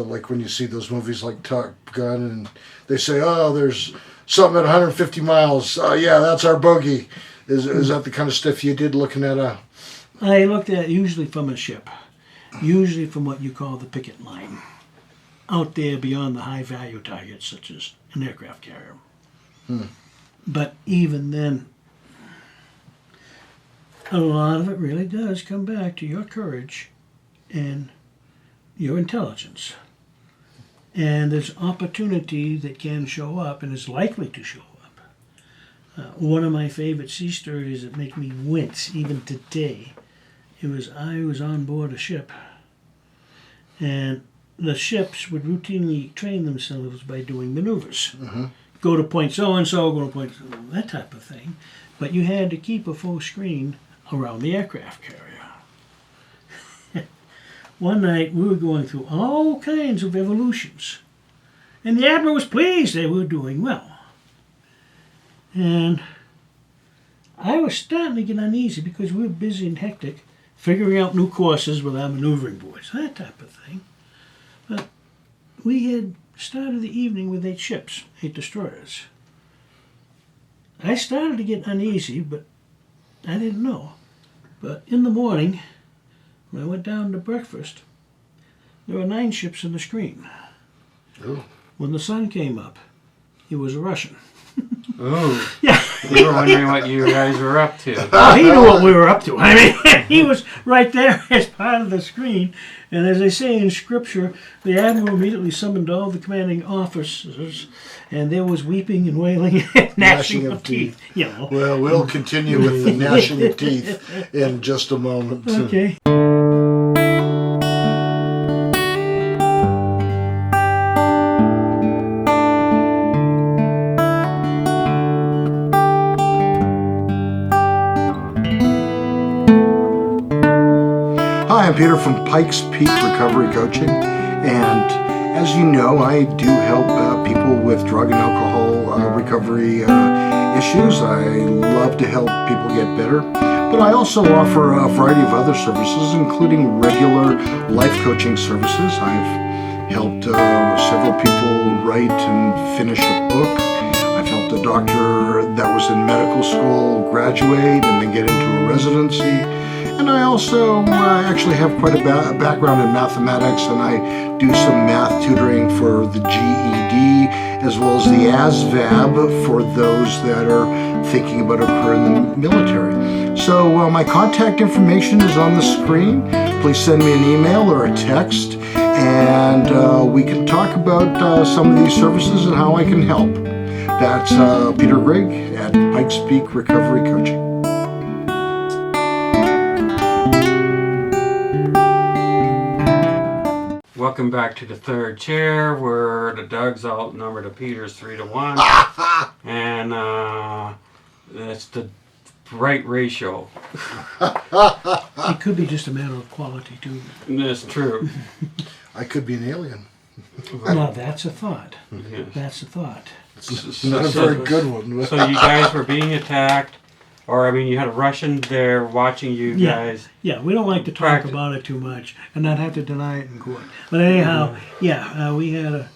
Speaker 2: like when you see those movies like Top Gun and they say, oh, there's something at 150 miles. Yeah, that's our bogey. Is that the kind of stuff you did looking at
Speaker 5: I looked at it usually from a ship, usually from what you call the picket line, out there beyond the high value targets such as an aircraft carrier. But even then, a lot of it really does come back to your courage and your intelligence. And there's opportunity that can show up and is likely to show up. One of my favorite sea stories that make me wince even today. I was on board a ship, and the ships would routinely train themselves by doing maneuvers. Go to point so-and-so, go to point that type of thing. But you had to keep a full screen around the aircraft carrier. One night we were going through all kinds of evolutions, and the Admiral was pleased they were doing well. And I was starting to get uneasy because we were busy and hectic figuring out new courses with our maneuvering boards, that type of thing. But we had started the evening with 8 ships, 8 destroyers. I started to get uneasy, but I didn't know. But in the morning, when I went down to breakfast, there were 9 ships in the screen.
Speaker 2: Oh.
Speaker 5: When the sun came up, it was a Russian.
Speaker 3: Ooh,
Speaker 5: Yeah.
Speaker 3: we were wondering what you guys were up to.
Speaker 5: Oh, he knew what we were up to. I mean, he was right there as part of the screen. And as they say in Scripture, the Admiral immediately summoned all the commanding officers, and there was weeping and wailing and gnashing of teeth. You know.
Speaker 2: Well, we'll continue with the gnashing of teeth in just a moment.
Speaker 5: Okay.
Speaker 2: Hi, I'm Peter from Pikes Peak Recovery Coaching, and as you know, I do help people with drug and alcohol recovery issues. I love to help people get better, but I also offer a variety of other services, including regular life coaching services. I've helped several people write and finish a book. I've helped a doctor that was in medical school graduate and then get into a residency. And I also actually have quite a background in mathematics, and I do some math tutoring for the GED as well as the ASVAB for those that are thinking about a career in the military. So my contact information is on the screen. Please send me an email or a text, and we can talk about some of these services and how I can help. That's Peter Grigg at Pikes Peak Recovery Coaching.
Speaker 3: Welcome back to the third chair, where the Doug's outnumbered to Peter's 3-1, and that's the right ratio.
Speaker 5: It could be just a matter of quality, too.
Speaker 3: That's true.
Speaker 2: I could be an alien.
Speaker 5: Well, that's a thought.
Speaker 3: Yes.
Speaker 5: That's a thought.
Speaker 2: It's not a very good one.
Speaker 3: So you guys were being attacked, or I mean, you had a Russian there watching you guys.
Speaker 5: Yeah, we don't like to talk
Speaker 3: Practice.
Speaker 5: about it too much and not have to deny it in court. But anyhow, we had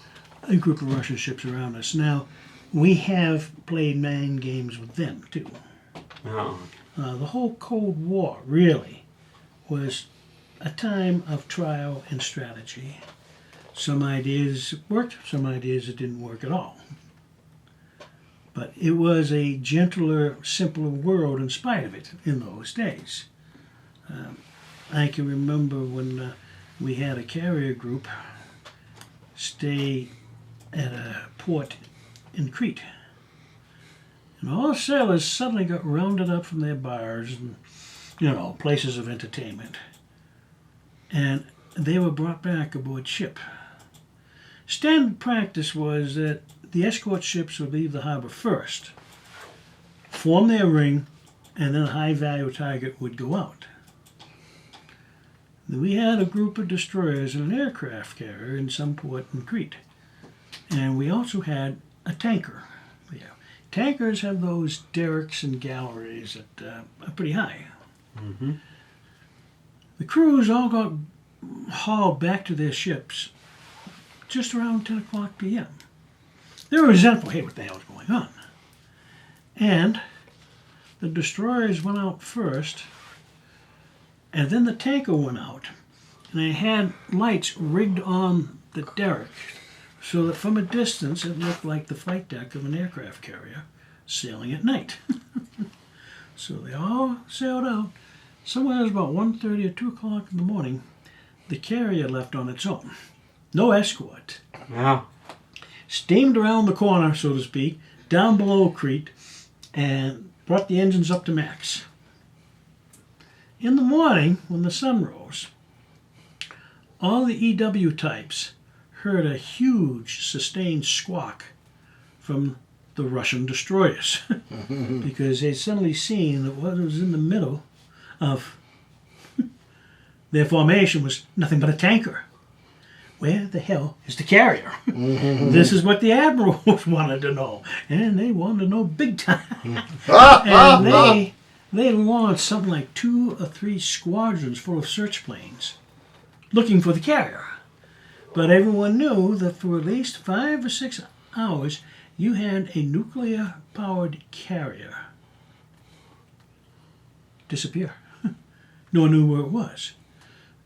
Speaker 5: a group of Russian ships around us. Now, we have played mind games with them, too.
Speaker 3: Oh.
Speaker 5: The whole Cold War, really, was a time of trial and strategy. Some ideas worked, some ideas that didn't work at all. But it was a gentler, simpler world in spite of it in those days. I can remember when we had a carrier group stay at a port in Crete. And all the sailors suddenly got rounded up from their bars and, places of entertainment. And they were brought back aboard ship. Standard practice was that the escort ships would leave the harbor first, form their ring, and then a high-value target would go out. We had a group of destroyers and an aircraft carrier in some port in Crete. And we also had a tanker. Tankers have those derricks and galleries that are pretty high.
Speaker 3: Mm-hmm.
Speaker 5: The crews all got hauled back to their ships just around 10 o'clock p.m. They were resentful. Hey, what the hell is going on? And the destroyers went out first, and then the tanker went out, and they had lights rigged on the derrick so that from a distance it looked like the flight deck of an aircraft carrier sailing at night. So they all sailed out. Somewhere about 1:30 or 2 o'clock in the morning, the carrier left on its own. No escort.
Speaker 3: Yeah.
Speaker 5: Steamed around the corner, so to speak, down below Crete, and brought the engines up to max. In the morning, when the sun rose, all the EW types heard a huge sustained squawk from the Russian destroyers because they'd suddenly seen that what was in the middle of their formation was nothing but a tanker. Where the hell is the carrier? This is what the admirals wanted to know, and they wanted to know big time. And they launched something like 2 or 3 squadrons full of search planes looking for the carrier. But everyone knew that for at least 5 or 6 hours, you had a nuclear-powered carrier disappear. No one knew where it was.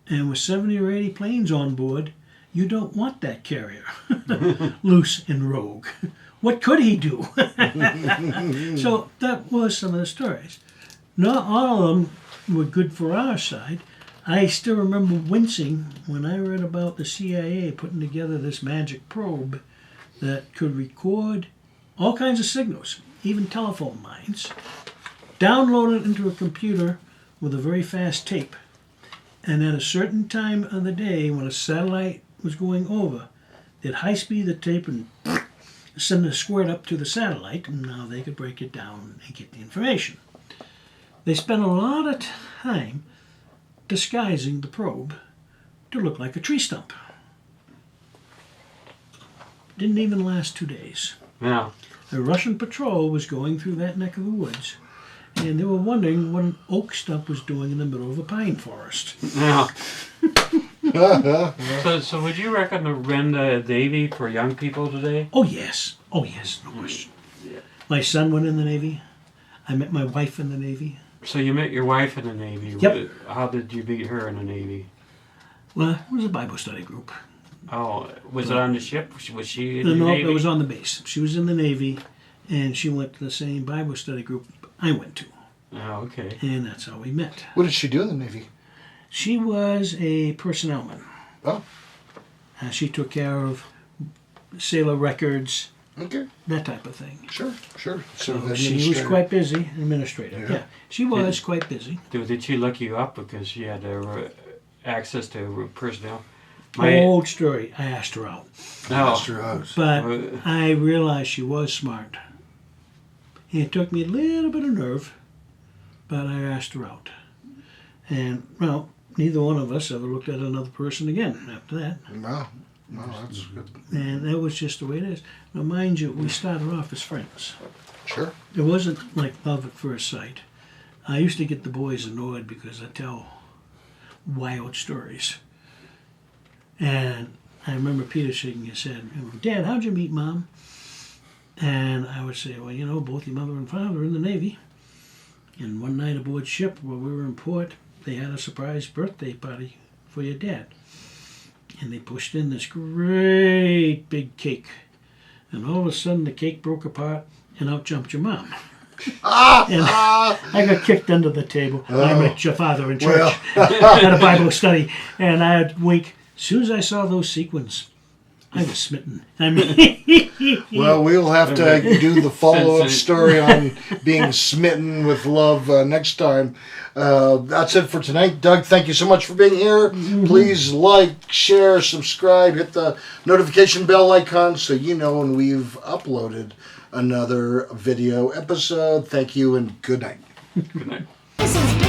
Speaker 5: And with 70 or 80 planes on board, you don't want that carrier loose and rogue. What could he do? So that was some of the stories. Not all of them were good for our side. I still remember wincing when I read about the CIA putting together this magic probe that could record all kinds of signals, even telephone lines, download it into a computer with a very fast tape, and at a certain time of the day when a satellite was going over, they'd high-speed the tape and send a squirt up to the satellite, and now they could break it down and get the information. They spent a lot of time disguising the probe to look like a tree stump. Didn't even last 2 days.
Speaker 3: Yeah.
Speaker 5: A Russian patrol was going through that neck of the woods, and they were wondering what an oak stump was doing in the middle of a pine forest.
Speaker 3: Yeah. So would you recommend the Navy for young people today?
Speaker 5: Oh yes, no question. My son went in the Navy. I met my wife in the Navy.
Speaker 3: So you met your wife in the Navy.
Speaker 5: Yep.
Speaker 3: How did you meet her in the Navy?
Speaker 5: Well, it was a Bible study group.
Speaker 3: Oh, was it on the ship? Was she in the
Speaker 5: No,
Speaker 3: Navy?
Speaker 5: it was on the base. She was in the Navy, and she went to the same Bible study group I went to.
Speaker 3: Oh, okay.
Speaker 5: And that's how we met.
Speaker 2: What did she do in the Navy?
Speaker 5: She was a personnelman.
Speaker 2: Oh.
Speaker 5: She took care of sailor records,
Speaker 2: Okay.
Speaker 5: that type of thing.
Speaker 2: Sure.
Speaker 5: So she was
Speaker 2: administrator.
Speaker 5: quite busy, administrator.
Speaker 2: Yeah.
Speaker 5: Yeah, she was quite busy.
Speaker 3: Did she look you up because she had access to personnel?
Speaker 5: Old story. I asked her out,
Speaker 2: Master House.
Speaker 5: but
Speaker 3: Uh,
Speaker 5: I realized she was smart. It took me a little bit of nerve, but I asked her out. And, well, neither one of us ever looked at another person again after that.
Speaker 2: No, that's good.
Speaker 5: And that was just the way it is. Now, mind you, we started off as friends.
Speaker 2: Sure.
Speaker 5: It wasn't like love at first sight. I used to get the boys annoyed because I tell wild stories. And I remember Peter shaking his head, Dad, how'd you meet Mom? And I would say, well, you know, both your mother and father are in the Navy. And one night aboard ship while we were in port, they had a surprise birthday party for your dad. And they pushed in this great big cake. And all of a sudden the cake broke apart and out jumped your mom. And I got kicked under the table. I met your father in church at a Bible study. And I'd wink. As soon as I saw those sequins, I was smitten. I mean,
Speaker 2: Well, we'll have to do the follow-up story on being smitten with love next time. That's it for tonight. Doug, thank you so much for being here. Please like, share, subscribe, hit the notification bell icon so you know when we've uploaded another video episode. Thank you and good night.
Speaker 3: Good night.
Speaker 1: This is